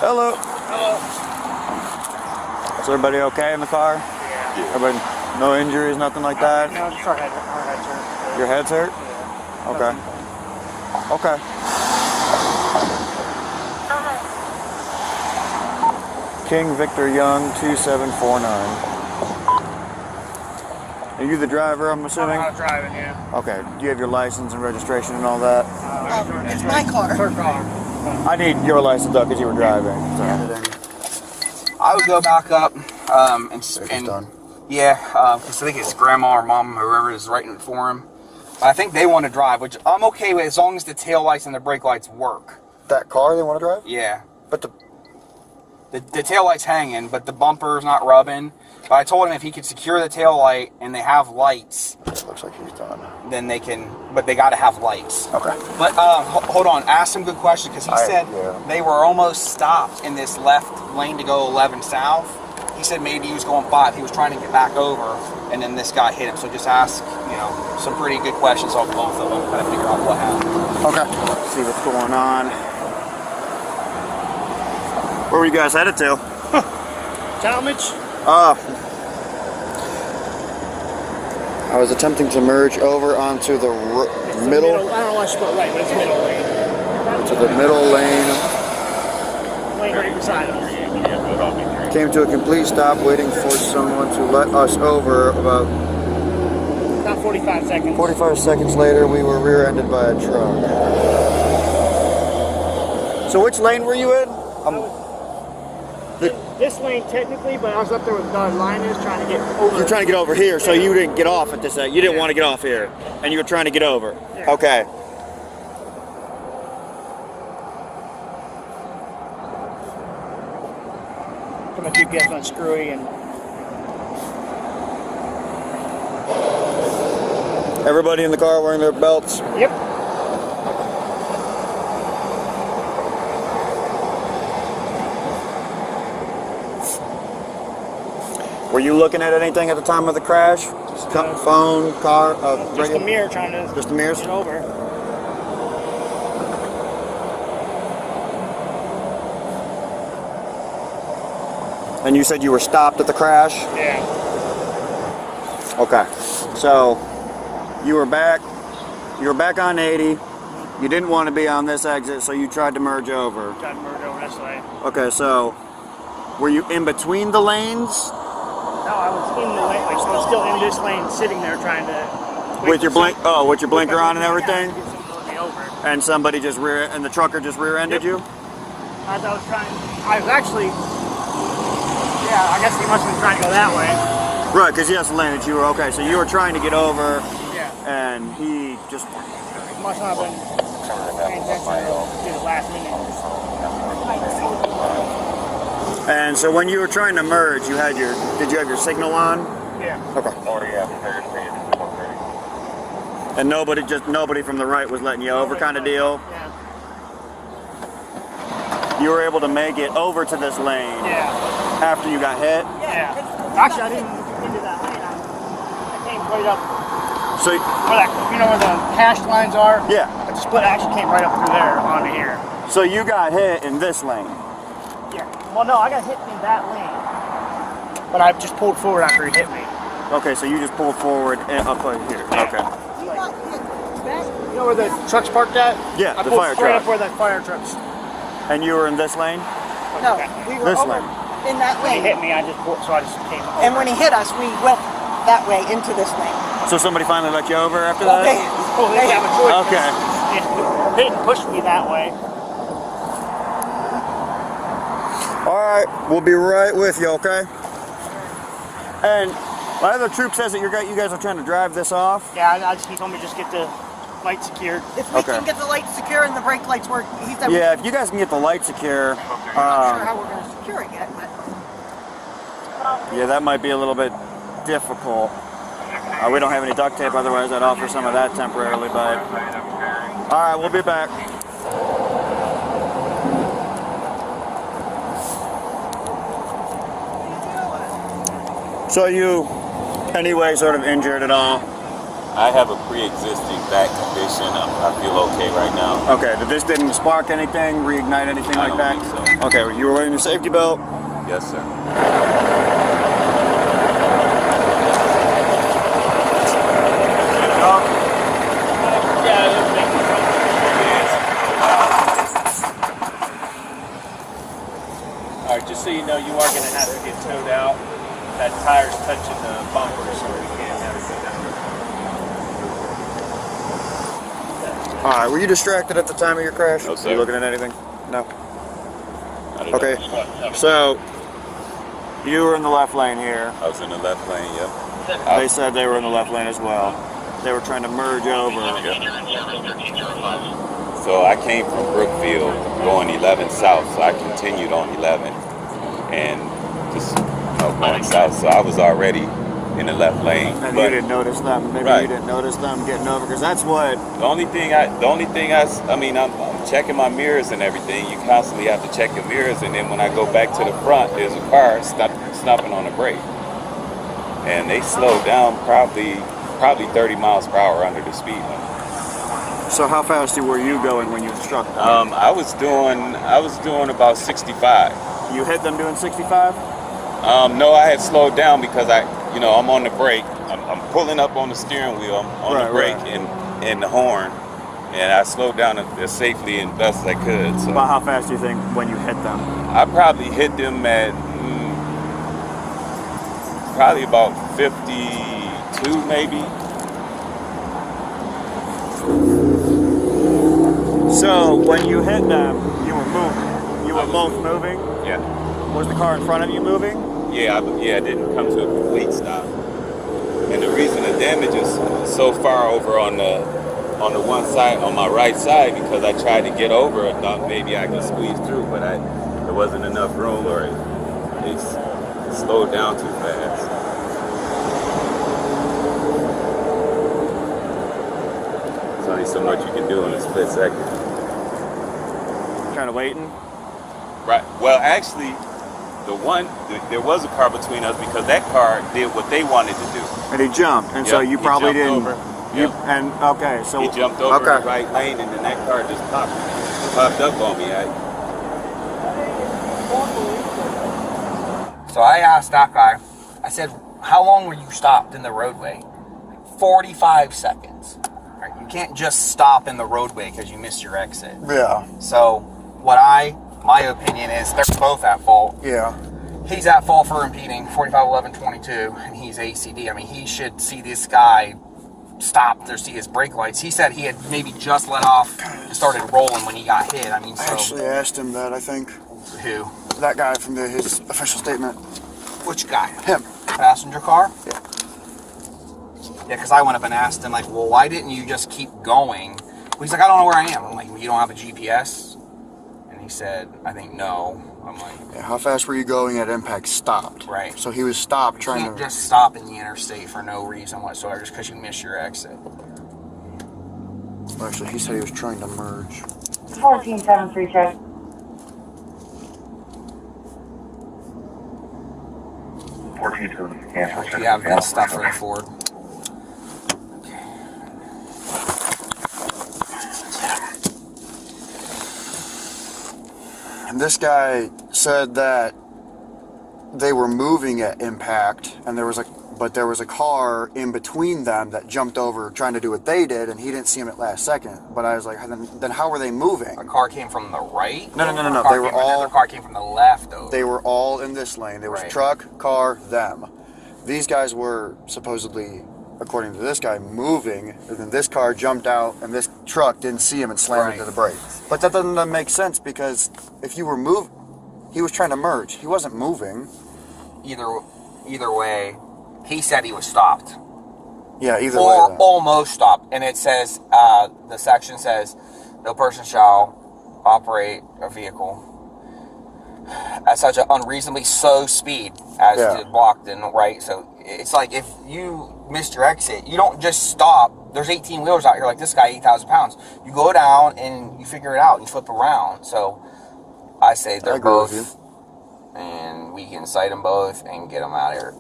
Hello. Hello. Is everybody okay in the car? Yeah. Everybody, no injuries, nothing like that? No, just our head's hurt. Your head's hurt? Yeah. Okay. Okay. King Victor Young 2749. Are you the driver, I'm assuming? I'm driving, yeah. Okay. Do you have your license and registration and all that? It's my car. It's her car. I need your license up because you were driving. So. I would go back up and If he's done. yeah, because I think it's grandma or mom, whoever is writing it for him. I think they want to drive, which I'm okay with as long as the tail lights and the brake lights work. That car they want to drive? Yeah. But The tail light's hanging, but the bumper's not rubbing. But I told him if he could secure the tail light and they have lights, it looks like he's done. then they can, but they got to have lights. Okay. But hold on, ask some good questions because he said they were almost stopped in this left lane to go 11 south. He said maybe he was going 5. He was trying to get back over, and then this guy hit him. So just ask, some pretty good questions on both of them, kind of figure out what happened. Okay. Let's see what's going on. Where were you guys headed to? Talmadge? I was attempting to merge over onto the middle. I don't know why I split right, but it's middle lane. To the middle lane. Lane right beside us. Came to a complete stop, waiting for someone to let us over. About 45 seconds. 45 seconds later, we were rear-ended by a truck. So which lane were you in? This lane technically, but I was up there with the line is trying to get over. You're trying to get over here, so you didn't get off at this. You didn't want to get off here, and you were trying to get over. Yeah. Okay. My GPS went screwy and Everybody in the car wearing their belts. yep. Were you looking at anything at the time of the crash? Phone, car, Just a mirror trying to Just the mirrors? get over. And you said you were stopped at the crash? Yeah. Okay. So you were back on 80. You didn't want to be on this exit, so you tried to merge over. Tried to merge over this way. Okay, so were you in between the lanes? No, I was in the lane. Like, I was still in this lane, sitting there trying to. With your with your blinker on and everything? Yeah, get somebody to over. And somebody just the trucker just rear-ended you? As I was actually. Yeah, I guess he must have been trying to go that way. Right, because he has landed you were okay. So you were trying to get over, Yeah. and he just. Must not have been paying attention to the last minute. And so when you were trying to merge, did you have your signal on? Yeah. Okay. And nobody from the right was letting you over, kind of deal. Yeah. You were able to make it over to this lane Yeah. after you got hit. Yeah. Actually, I didn't get into that lane. I came right up So where where the hashed lines are. yeah. The split actually came right up through there onto here. So you got hit in this lane. Yeah. Well, no, I got hit in that lane, but I just pulled forward after he hit me. Okay, so you just pulled forward and up right here. Okay. You know where the truck's parked at? Yeah, I the pulled fire straight truck. up where that fire truck's. And you were in this lane? No, we were This over lane. in that When he lane. hit me, I just came over. And when he hit us, we went that way into this lane. So somebody finally let you over after Well, that? they didn't have a choice. Okay. They didn't push me that way. All right, we'll be right with you, okay? And my other troop says that you guys are trying to drive this off. Yeah, he told me just get the light secured. If we Okay. can get the lights secure and the brake lights work, he said Yeah, if you guys can get the light secure, we're not sure how we're going to secure it yet, but yeah, that might be a little bit difficult. We don't have any duct tape, otherwise I'd offer some of that temporarily, but... All right, we'll be back. So you, anyway, sort of injured at all? I have a pre-existing back condition. I feel okay right now. Okay, but this didn't spark anything, reignite anything I like don't that? think so. Okay, you were wearing your safety belt? Yes, sir. All right, just so you know, you are going to have to get towed out. That tire's touching the bumper, so we can't have it go down. All right, were you distracted at the time of your crash? No, sir. Were you looking at anything? No? I don't Okay, know. so you were in the left lane here. I was in the left lane, yep. They said they were in the left lane as well. They were trying to merge over. So I came from Brookfield going 11 south, so I continued on 11 and just going south. So I was already in the left lane. And but you didn't notice them. Maybe Right. you didn't notice them getting over, because that's what. the only thing I mean, I'm checking my mirrors and everything. You constantly have to check your mirrors, and then when I go back to the front, there's a car stopping on the brake, and they slowed down probably 30 miles per hour under the speed limit. So how fast were you going when you struck them? I was doing about 65. You hit them doing 65? No, I had slowed down because I'm on the brake. I'm pulling up on the steering wheel. I'm on Right, the brake right. and the horn, and I slowed down as safely and best as I could. So About how fast do you think when you hit them? I probably hit them at probably about 52, maybe. So when you hit them, you were moving. You were both moving? Yeah, Was the car in front of you moving? yeah, I didn't come to a complete stop. And the reason the damage is so far over on the one side, on my right side, because I tried to get over it, thought maybe I could squeeze through, but there wasn't enough room, or it slowed down too fast. There's only so much you can do in a split second. Kind of waiting? Right. Well, actually, there was a car between us because that car did what they wanted to do. And he jumped, and so Yep, you he probably jumped didn't. over. You, Yep. and okay, so He jumped over okay. the right lane, and then that car just popped up on me. So I asked that guy, I said, how long were you stopped in the roadway? 45 seconds. Right, you can't just stop in the roadway because you missed your exit. Yeah, So my opinion is they're both at fault. yeah. He's at fault for impeding 45, 11, 22, and he's ACD. I mean, he should see this guy stop or see his brake lights. He said he had maybe just let off and started rolling when he got hit. I mean, I so actually asked him that, I think. who? That guy from his official statement. Which guy? Him. Passenger car? Yeah. Yeah, because I went up and asked him, like, well, why didn't you just keep going? Well, he's like, I don't know where I am. I'm like, well, you don't have a GPS? And he said, I think no. I'm like, Yeah, how fast were you going at impact? Stopped. Right. So he was stopped you trying can't to. just stop in the interstate for no reason whatsoever just because you miss your exit. Actually, he said he was trying to merge. 1473 check. You have that stuff for the Ford. And this guy said that they were moving at impact, and there was a car in between them that jumped over trying to do what they did, and he didn't see him at last second. But I was like, then how were they moving? A car came from the right? No. Another car came from the left over. They were all in this lane. There was Right. truck, car, them. These guys were supposedly, according to this guy, moving, and then this car jumped out, and this truck didn't see him and slammed Right. into the brake. But that doesn't make sense, because if you were he was trying to merge. He wasn't moving. Either way, he said he was stopped. Yeah, either Or way. almost stopped. And it says, the section says, no person shall operate a vehicle at such an unreasonably slow speed as to block the right. So it's like if you missed your exit, you don't just stop. There's 18 wheelers out here like this guy, 8,000 pounds. You go down and you figure it out. You flip around. So I say they're I agree with both, and we can cite them both and get them out of here.